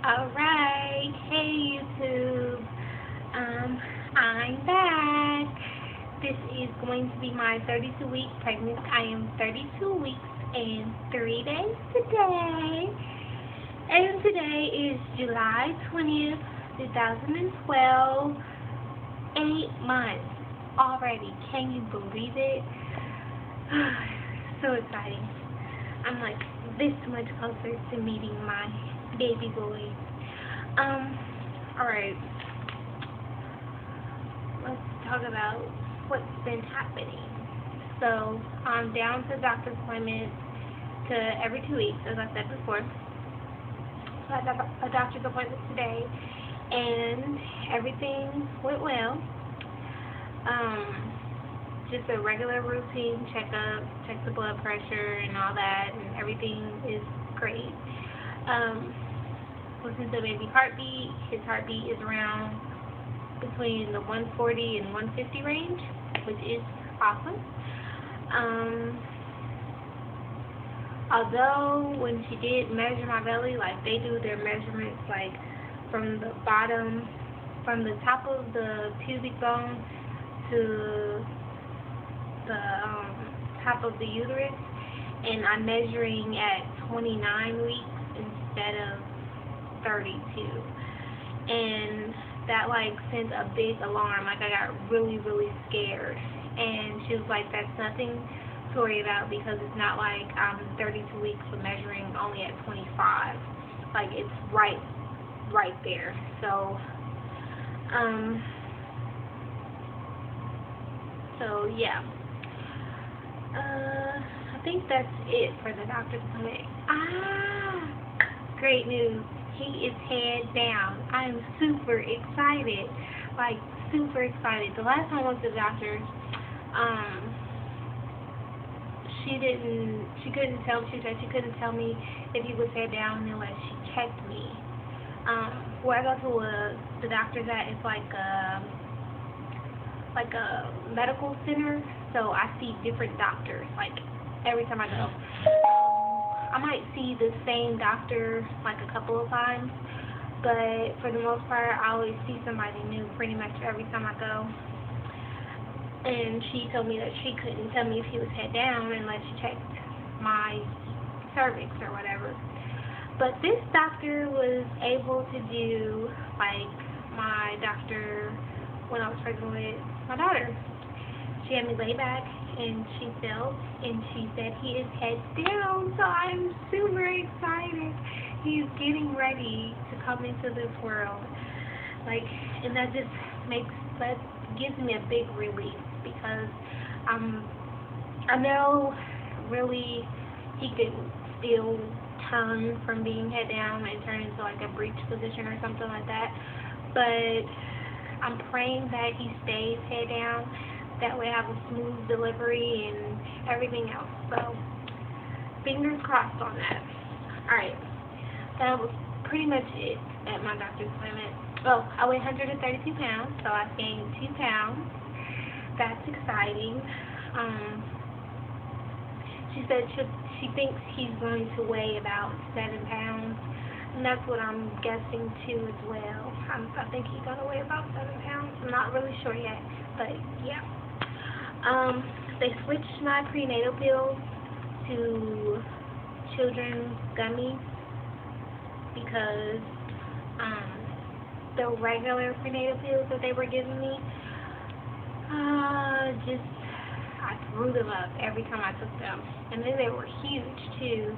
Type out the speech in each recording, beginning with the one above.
Alright, hey YouTube, I'm back. This is going to be my 32-week pregnancy. I am 32 weeks and 3 days today. And today is July 20th, 2012. 8 months already. Can you believe it? So exciting. I'm like this much closer to meeting my baby boy. Alright. Let's talk about what's been happening. So, I'm down to doctor's appointments to every 2 weeks, as I said before. So I had a doctor's appointment today, and everything went well. Just a regular routine checkup, check the blood pressure and all that, and everything is great. Listen to the baby's heartbeat. His heartbeat is around between the 140 and 150 range, which is awesome. Although when she did measure my belly, like they do their measurements like from the bottom, from the top of the pubic bone to the top of the uterus, and I'm measuring at 29 weeks instead of 32, and that like sent a big alarm. Like I got really scared, and she was like, that's nothing to worry about because it's not like I'm 32 weeks for measuring only at 25. Like it's right there. So yeah. I think that's it for the doctor's appointment. Great news. He is head down. I am super excited. Like, super excited. The last time I went to the doctor, she said she couldn't tell me if he was head down unless she checked me. Where I go to the doctor's at is like a medical center, so I see different doctors, like, every time I go. I might see the same doctor, like, a couple of times, but for the most part, I always see somebody new pretty much every time I go. And she told me that she couldn't tell me if he was head down unless she checked my cervix or whatever. But this doctor was able to do, like, my doctor when I was pregnant with my daughter. She had me lay back, and she felt, and she said he is head down, so I'm super excited. He's getting ready to come into this world. Like, and that gives me a big relief, because I know really he could still turn from being head down and turn into like a breech position or something like that, but I'm praying that he stays head down. That way I have a smooth delivery and everything else. So, fingers crossed on that. Alright. That was pretty much it at my doctor's appointment. Oh, I weigh 132 pounds, so I gained 2 pounds. That's exciting. She said she thinks he's going to weigh about 7 pounds. And that's what I'm guessing too as well. I think he's going to weigh about 7 pounds. I'm not really sure yet, but yeah. They switched my prenatal pills to children's gummies because the regular prenatal pills that they were giving me, I threw them up every time I took them. And then they were huge too,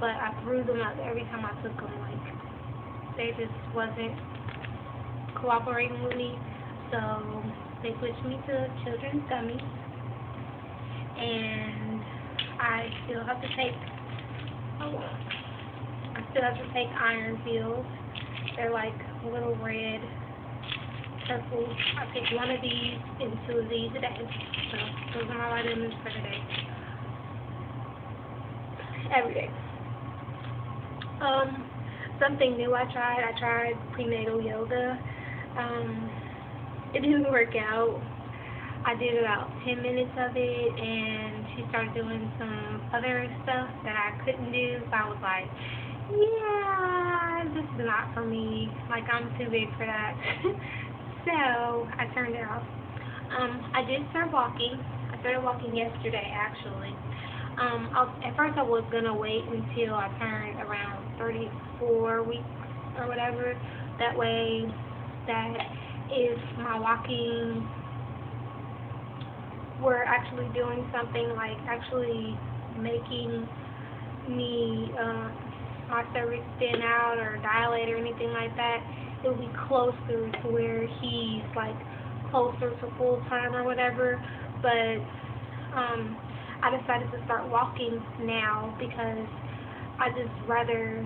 but I threw them up every time I took them. Like, they just wasn't cooperating with me, so they switched me to children's gummies, and I still have to take iron pills. They're like little red circles. I take one of these and 2 of these a day. So those are my vitamins for the day. Every day. Something new I tried prenatal yoga. It didn't work out. I did about 10 minutes of it, and she started doing some other stuff that I couldn't do, so I was like, yeah, this is not for me. Like, I'm too big for that. So I turned it off. I did start walking. I started walking yesterday, actually. At first I was gonna wait until I turned around 34 weeks or whatever. That way, that if my walking were actually doing something, like actually making me my cervix thin out or dilate or anything like that, it would be closer to where he's like closer to full term or whatever. But I decided to start walking now because I just rather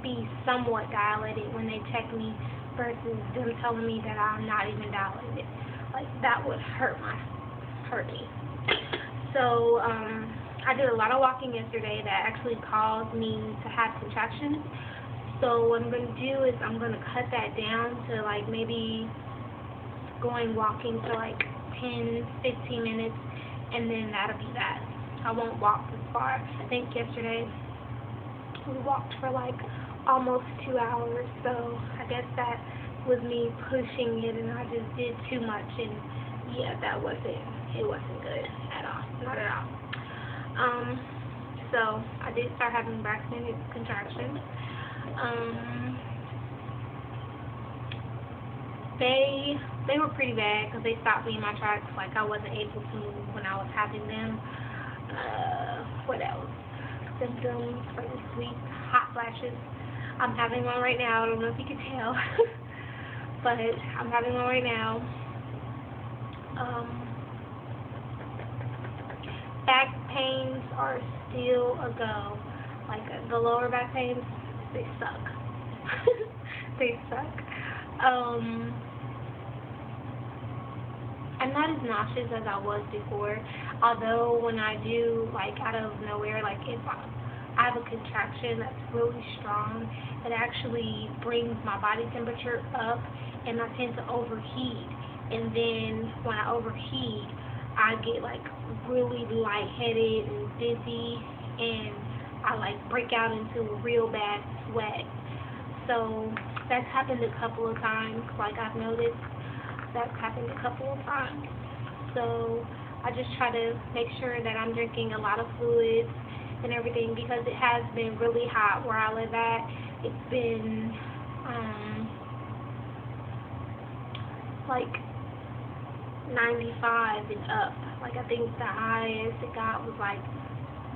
be somewhat dilated when they check me versus them telling me that I'm not even dilated. Like, that would hurt me. So I did a lot of walking yesterday that actually caused me to have contractions. So what I'm going to do is I'm going to cut that down to like maybe going walking for like 10, 15 minutes, and then that'll be that. I won't walk this far. I think yesterday we walked for like almost 2 hours, so I guess that was me pushing it, and I just did too much, and yeah, it wasn't good at all, not at all. So I did start having back-minute contractions. They were pretty bad because they stopped me in my tracks. Like, I wasn't able to move when I was having them. What else? Symptoms for this week: hot flashes. I'm having one right now. I don't know if you can tell, but I'm having one right now. Back pains are still a go. Like, the lower back pains, they suck. They suck. I'm not as nauseous as I was before. Although when I do, like, out of nowhere, like if I have a contraction that's really strong, it actually brings my body temperature up, and I tend to overheat. And then when I overheat, I get like really lightheaded and dizzy, and I like break out into a real bad sweat. So that's happened a couple of times. Like, I've noticed that's happened a couple of times. So I just try to make sure that I'm drinking a lot of fluids and everything, because it has been really hot where I live at. It's been like 95 and up. Like, I think the highest it got was like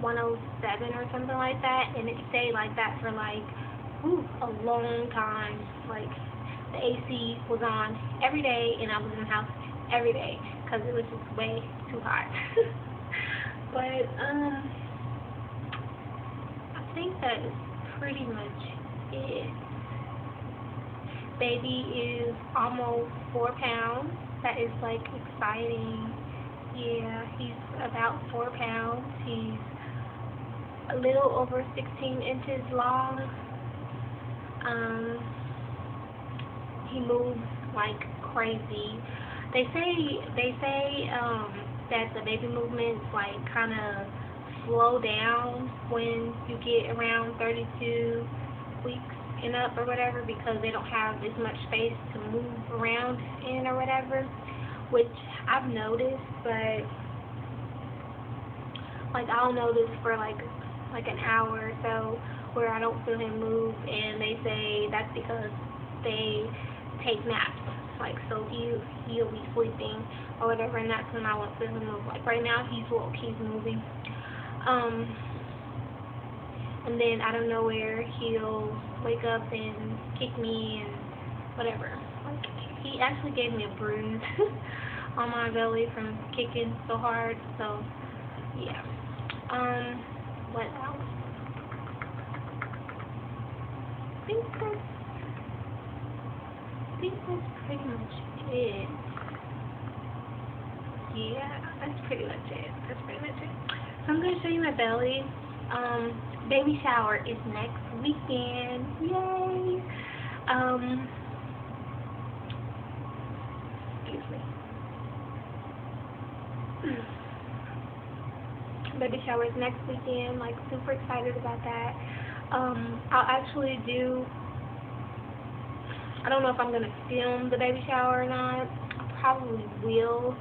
107 or something like that, and it stayed like that for like a long time. Like, the AC was on every day, and I was in the house every day because it was just way too hot. But I think that is pretty much it. Baby is almost 4 pounds. That is like exciting. Yeah, he's about 4 pounds. He's a little over 16 inches long. He moves like crazy. They say that the baby movements like kind of slow down when you get around 32 weeks and up or whatever, because they don't have as much space to move around in or whatever, which I've noticed. But like, I'll notice for like an hour or so where I don't feel him move, and they say that's because they take naps. Like, so he'll be sleeping or whatever, and that's when I won't feel him move. Like, right now he's woke, he's moving. And then out of nowhere he'll wake up and kick me and whatever. Like, he actually gave me a bruise on my belly from kicking so hard. So yeah. What else? I think that's pretty much it. Yeah, that's pretty much it. So I'm gonna show you my belly. Baby shower is next weekend. Yay! Excuse me. Baby shower is next weekend. Like, super excited about that. I'll actually do I don't know if I'm going to film the baby shower or not. I probably will.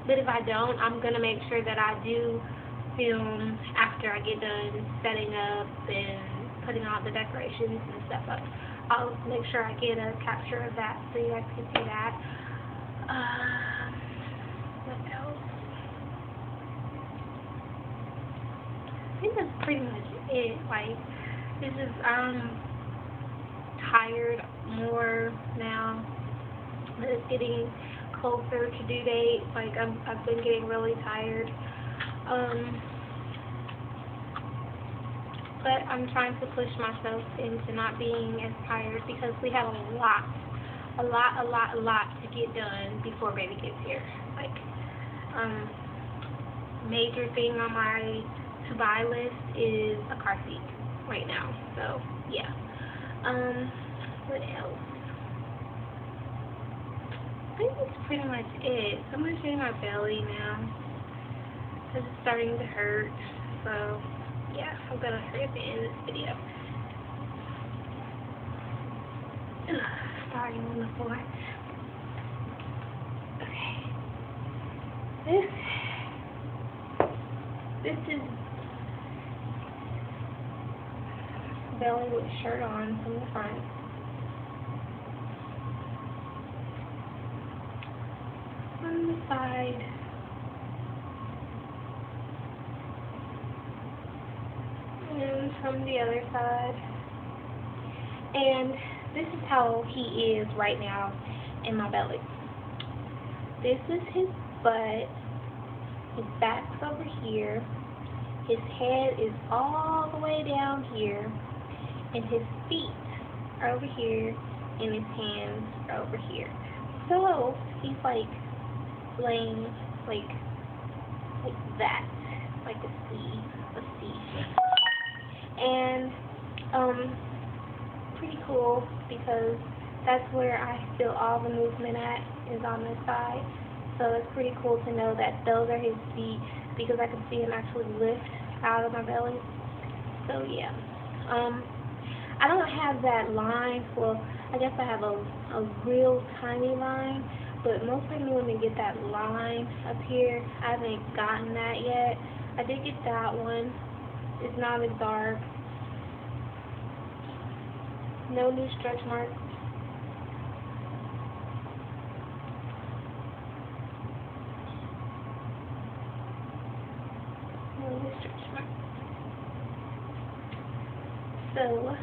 But if I don't, I'm going to make sure that I do film after I get done setting up and putting all the decorations and stuff up. I'll make sure I get a capture of that so you guys can see that. What else? I think that's pretty much it. Like, this is, tired more now that it's getting closer to due date. Like, I've been getting really tired. But I'm trying to push myself into not being as tired because we have a lot to get done before baby gets here. Like, major thing on my to-buy list is a car seat right now. So, yeah. What else? I think that's pretty much it. So I'm going to show you my belly now because it's starting to hurt. So, yeah, I'm going to hurry up and end this video. Starting on the floor. Okay. This is belly with shirt on from the front. On the side. And from the other side. And this is how he is right now in my belly. This is his butt. His back's over here. His head is all the way down here. And his feet are over here. And his hands are over here. So he's like laying like that. Like a C. And pretty cool because that's where I feel all the movement at is on this side. So it's pretty cool to know that those are his feet because I can see him actually lift out of my belly. So yeah. I don't have that line. Well, I guess I have a real tiny line, but most pregnant women get that line up here. I haven't gotten that yet. I did get that one. It's not as dark. No new stretch marks. No new stretch marks. So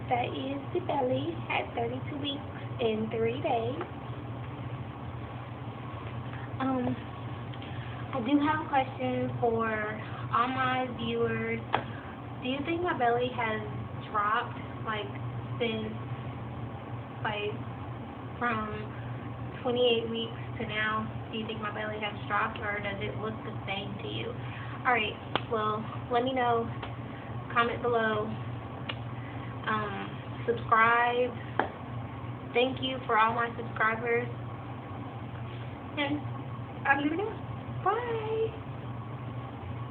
that is the belly at 32 weeks and 3 days. I do have a question for all my viewers. Do you think my belly has dropped, like, since, like, from 28 weeks to now? Do you think my belly has dropped, or does it look the same to you? Alright, well, let me know. Comment below. Subscribe. Thank you for all my subscribers. And I'm gonna go. Bye.